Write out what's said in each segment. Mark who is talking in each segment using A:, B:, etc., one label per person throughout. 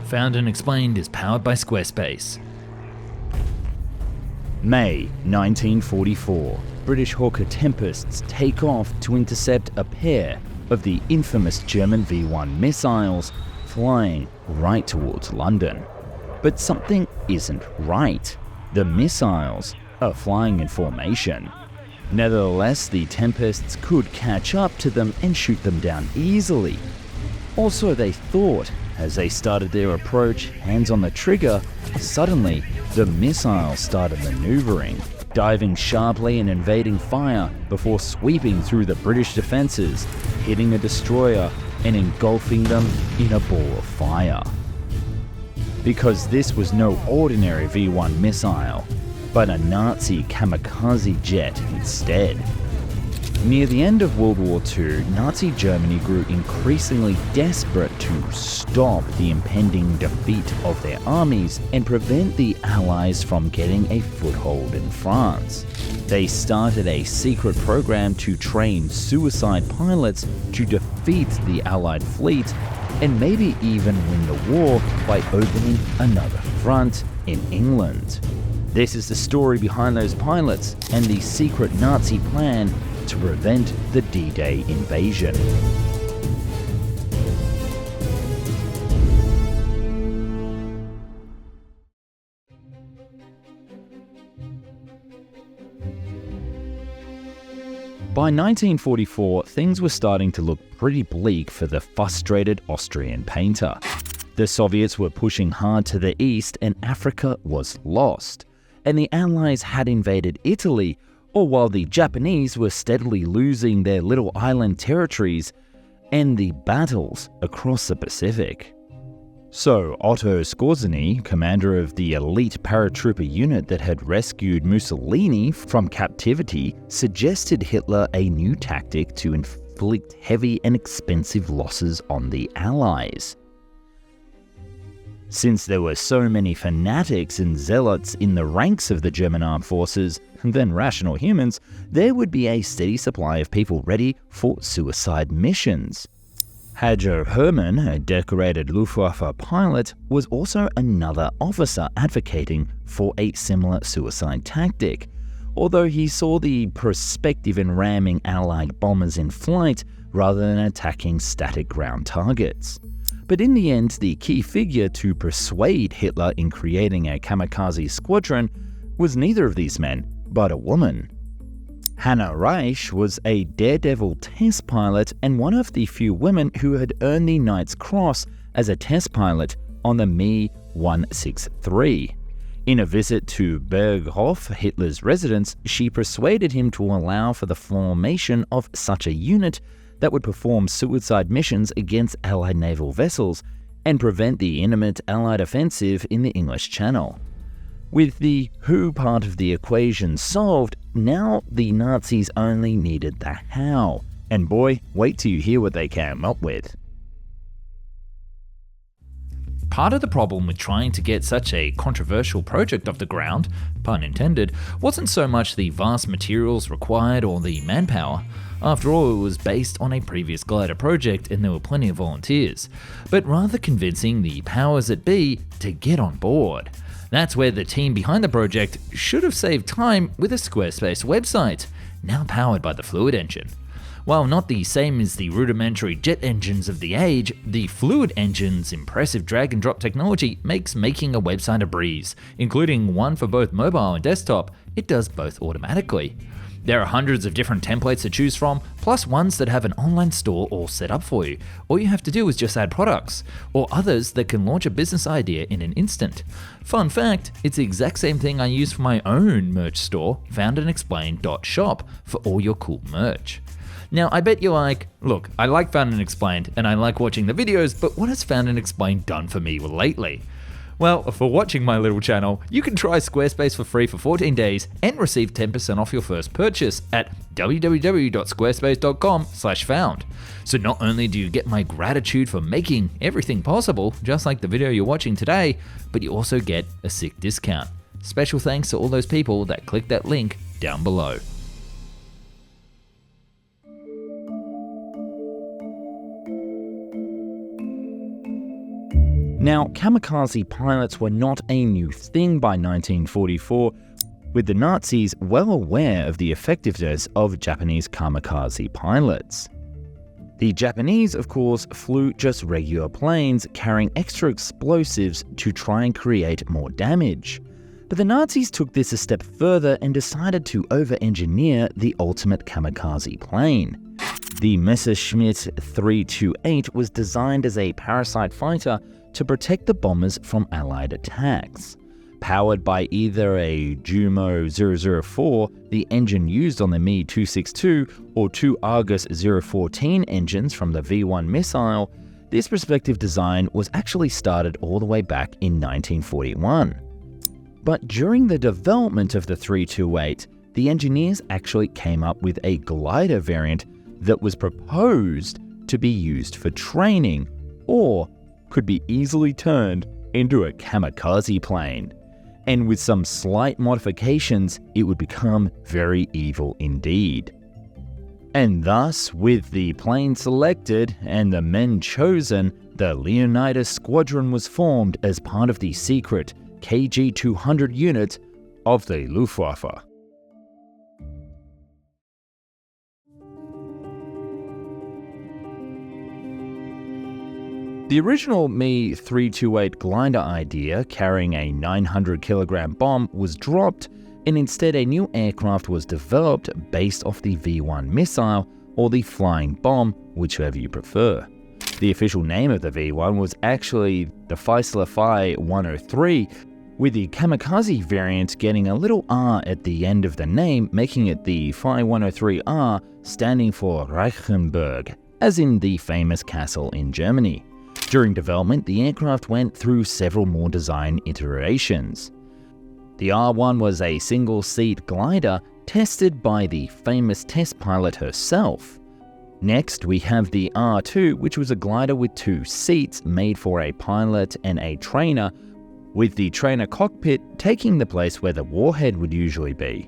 A: Found and Explained is powered by Squarespace.
B: May 1944. British Hawker Tempests take off to intercept a pair of the infamous German V-1 missiles flying right towards London. But something isn't right. The missiles are flying in formation. Nevertheless, the Tempests could catch up to them and shoot them down easily. Or so they thought. As they started their approach, hands on the trigger, suddenly the missiles started maneuvering, diving sharply and invading fire before sweeping through the British defences, hitting a destroyer and engulfing them in a ball of fire. Because this was no ordinary V-1 missile, but a Nazi kamikaze jet instead. Near the end of World War II, Nazi Germany grew increasingly desperate to stop the impending defeat of their armies and prevent the Allies from getting a foothold in France. They started a secret program to train suicide pilots to defeat the Allied fleet and maybe even win the war by opening another front in England. This is the story behind those pilots and the secret Nazi plan to prevent the D-Day invasion. By 1944, things were starting to look pretty bleak for the frustrated Austrian painter. The Soviets were pushing hard to the east and Africa was lost, and the Allies had invaded Italy, or while the Japanese were steadily losing their little island territories and the battles across the Pacific. So Otto Skorzeny, commander of the elite paratrooper unit that had rescued Mussolini from captivity, suggested Hitler a new tactic to inflict heavy and expensive losses on the Allies. Since there were so many fanatics and zealots in the ranks of the German armed forces, than rational humans, there would be a steady supply of people ready for suicide missions. Hajo Hermann, a decorated Luftwaffe pilot, was also another officer advocating for a similar suicide tactic, although he saw the perspective in ramming Allied bombers in flight rather than attacking static ground targets. But in the end, the key figure to persuade Hitler in creating a kamikaze squadron was neither of these men, but a woman. Hannah Reich was a daredevil test pilot and one of the few women who had earned the Knight's Cross as a test pilot on the Me-163. In a visit to Berghof, Hitler's residence, she persuaded him to allow for the formation of such a unit that would perform suicide missions against Allied naval vessels and prevent the imminent Allied offensive in the English Channel. With the who part of the equation solved, now the Nazis only needed the how. And boy, wait till you hear what they came up with.
A: Part of the problem with trying to get such a controversial project off the ground, pun intended, wasn't so much the vast materials required or the manpower. After all, it was based on a previous glider project and there were plenty of volunteers, but rather convincing the powers that be to get on board. That's where the team behind the project should have saved time with a Squarespace website, now powered by the Fluid Engine. While not the same as the rudimentary jet engines of the age, the Fluid Engine's impressive drag and drop technology makes making a website a breeze, including one for both mobile and desktop. It does both automatically. There are hundreds of different templates to choose from, plus ones that have an online store all set up for you. All you have to do is just add products, or others that can launch a business idea in an instant. Fun fact, it's the exact same thing I use for my own merch store, foundandexplained.shop, for all your cool merch. Now, I bet you're like, look, I like Found and Explained, and I like watching the videos, but what has Found and Explained done for me lately? Well, for watching my little channel, you can try Squarespace for free for 14 days and receive 10% off your first purchase at www.squarespace.com/found. So not only do you get my gratitude for making everything possible, just like the video you're watching today, but you also get a sick discount. Special thanks to all those people that clicked that link down below.
B: Now, kamikaze pilots were not a new thing by 1944, with the Nazis well aware of the effectiveness of Japanese kamikaze pilots. The Japanese, of course, flew just regular planes carrying extra explosives to try and create more damage. But the Nazis took this a step further and decided to over-engineer the ultimate kamikaze plane. The Messerschmitt 328 was designed as a parasite fighter to protect the bombers from Allied attacks. Powered by either a Jumo 004, the engine used on the Me-262, or two Argus 014 engines from the V-1 missile, this prospective design was actually started all the way back in 1941. But during the development of the 328, the engineers actually came up with a glider variant that was proposed to be used for training, or could be easily turned into a kamikaze plane. And with some slight modifications, it would become very evil indeed. And thus, with the plane selected and the men chosen, the Leonidas Squadron was formed as part of the secret KG-200 unit of the Luftwaffe. The original Me-328 glider idea, carrying a 900-kilogram bomb, was dropped, and instead a new aircraft was developed based off the V-1 missile, or the flying bomb, whichever you prefer. The official name of the V-1 was actually the Fieseler Phi 103, with the kamikaze variant getting a little R at the end of the name, making it the Phi 103R, standing for Reichenberg, as in the famous castle in Germany. During development, the aircraft went through several more design iterations. The R1 was a single-seat glider tested by the famous test pilot herself. Next, we have the R2, which was a glider with two seats made for a pilot and a trainer, with the trainer cockpit taking the place where the warhead would usually be.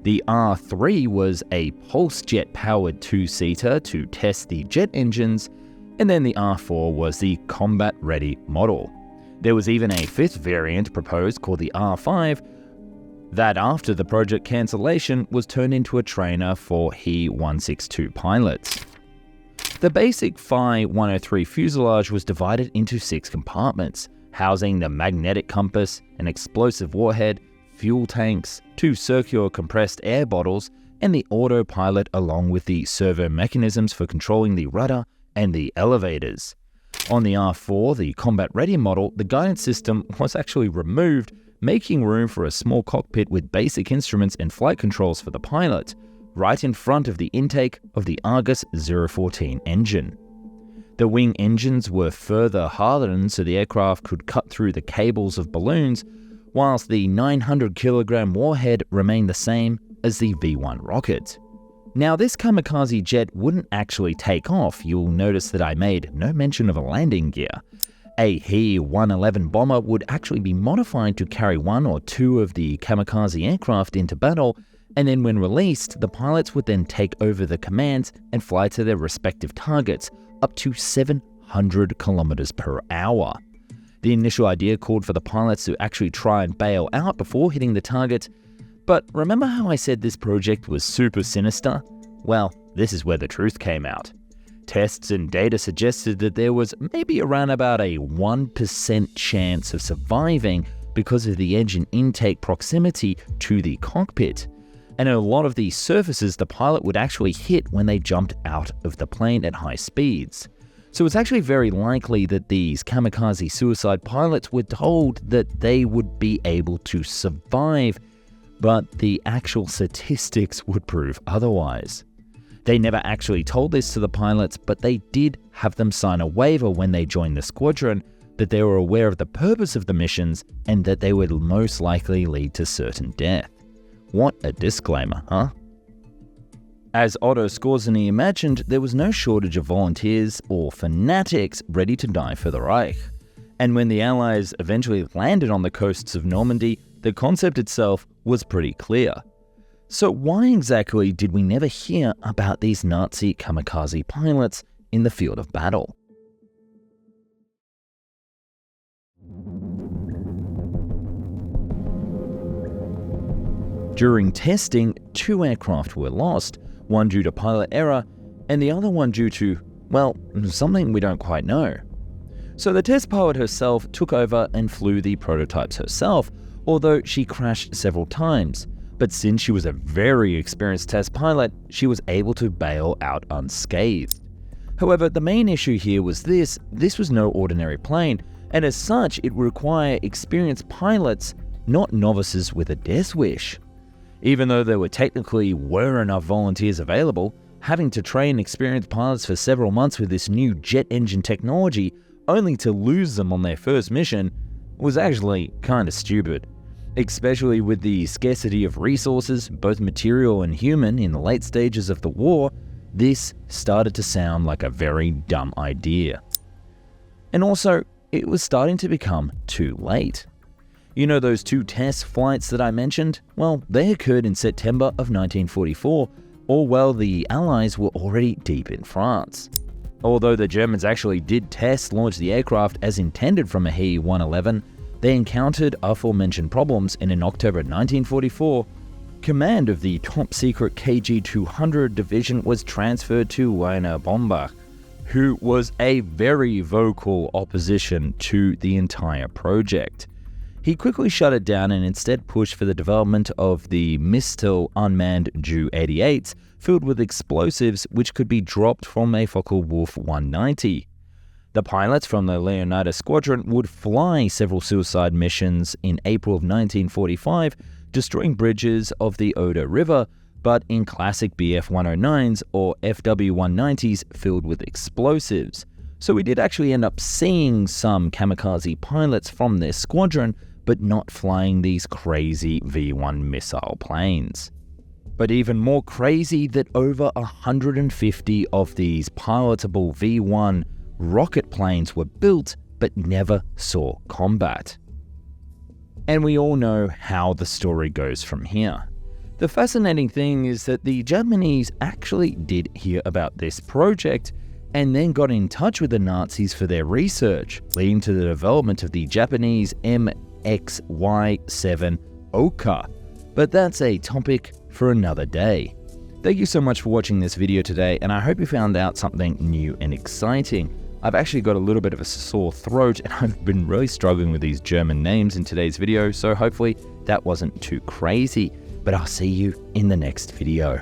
B: The R3 was a pulse jet-powered two-seater to test the jet engines, and then the R4 was the combat-ready model. There was even a fifth variant proposed called the R5 that, after the project cancellation, was turned into a trainer for He-162 pilots. The basic Phi 103 fuselage was divided into 6 compartments, housing the magnetic compass, an explosive warhead, fuel tanks, 2 circular compressed air bottles, and the autopilot, along with the servo mechanisms for controlling the rudder and the elevators. On the R4, the combat-ready model, the guidance system was actually removed, making room for a small cockpit with basic instruments and flight controls for the pilot, right in front of the intake of the Argus 014 engine. The wing engines were further hardened so the aircraft could cut through the cables of balloons, whilst the 900-kilogram warhead remained the same as the V-1 rocket. Now, this kamikaze jet wouldn't actually take off. You'll notice that I made no mention of a landing gear. A He-111 bomber would actually be modified to carry 1 or 2 of the kamikaze aircraft into battle, and then when released, the pilots would then take over the commands and fly to their respective targets up to 700 kilometers per hour. The initial idea called for the pilots to actually try and bail out before hitting the target. But remember how I said this project was super sinister? Well, this is where the truth came out. Tests and data suggested that there was maybe around about a 1% chance of surviving because of the engine intake proximity to the cockpit. And a lot of these surfaces the pilot would actually hit when they jumped out of the plane at high speeds. So it's actually very likely that these kamikaze suicide pilots were told that they would be able to survive, but the actual statistics would prove otherwise. They never actually told this to the pilots, but they did have them sign a waiver when they joined the squadron that they were aware of the purpose of the missions and that they would most likely lead to certain death. What a disclaimer, huh? As Otto Skorzeny imagined, there was no shortage of volunteers or fanatics ready to die for the Reich. And when the Allies eventually landed on the coasts of Normandy, the concept itself was pretty clear. So why exactly did we never hear about these Nazi kamikaze pilots in the field of battle? During testing, 2 aircraft were lost, one due to pilot error, and the other one due to, well, something we don't quite know. So the test pilot herself took over and flew the prototypes herself, although she crashed several times. But since she was a very experienced test pilot, she was able to bail out unscathed. However, the main issue here was this was no ordinary plane, and as such, it would require experienced pilots, not novices with a death wish. Even though there technically were enough volunteers available, having to train experienced pilots for several months with this new jet engine technology, only to lose them on their first mission, was actually kinda stupid. Especially with the scarcity of resources, both material and human, in the late stages of the war, this started to sound like a very dumb idea. And also, it was starting to become too late. You know those 2 test flights that I mentioned? Well, they occurred in September of 1944, all while the Allies were already deep in France. Although the Germans actually did test launch the aircraft as intended from a He-111, they encountered aforementioned problems, and in October 1944, command of the top-secret KG-200 division was transferred to Wernher Bombach, who was a very vocal opposition to the entire project. He quickly shut it down and instead pushed for the development of the Mistel unmanned Ju-88s filled with explosives which could be dropped from a Focke-Wulf 190. The pilots from the Leonidas Squadron would fly several suicide missions in April of 1945, destroying bridges of the Oder River, but in classic Bf-109s or FW-190s filled with explosives. So we did actually end up seeing some kamikaze pilots from their squadron, but not flying these crazy V-1 missile planes. But even more crazy that over 150 of these pilotable V-1 rocket planes were built but never saw combat. And we all know how the story goes from here. The fascinating thing is that the Japanese actually did hear about this project and then got in touch with the Nazis for their research, leading to the development of the Japanese MXY-7 Oka. But that's a topic for another day. Thank you so much for watching this video today, and I hope you found out something new and exciting. I've actually got a little bit of a sore throat, and I've been really struggling with these German names in today's video, so hopefully that wasn't too crazy. But I'll see you in the next video.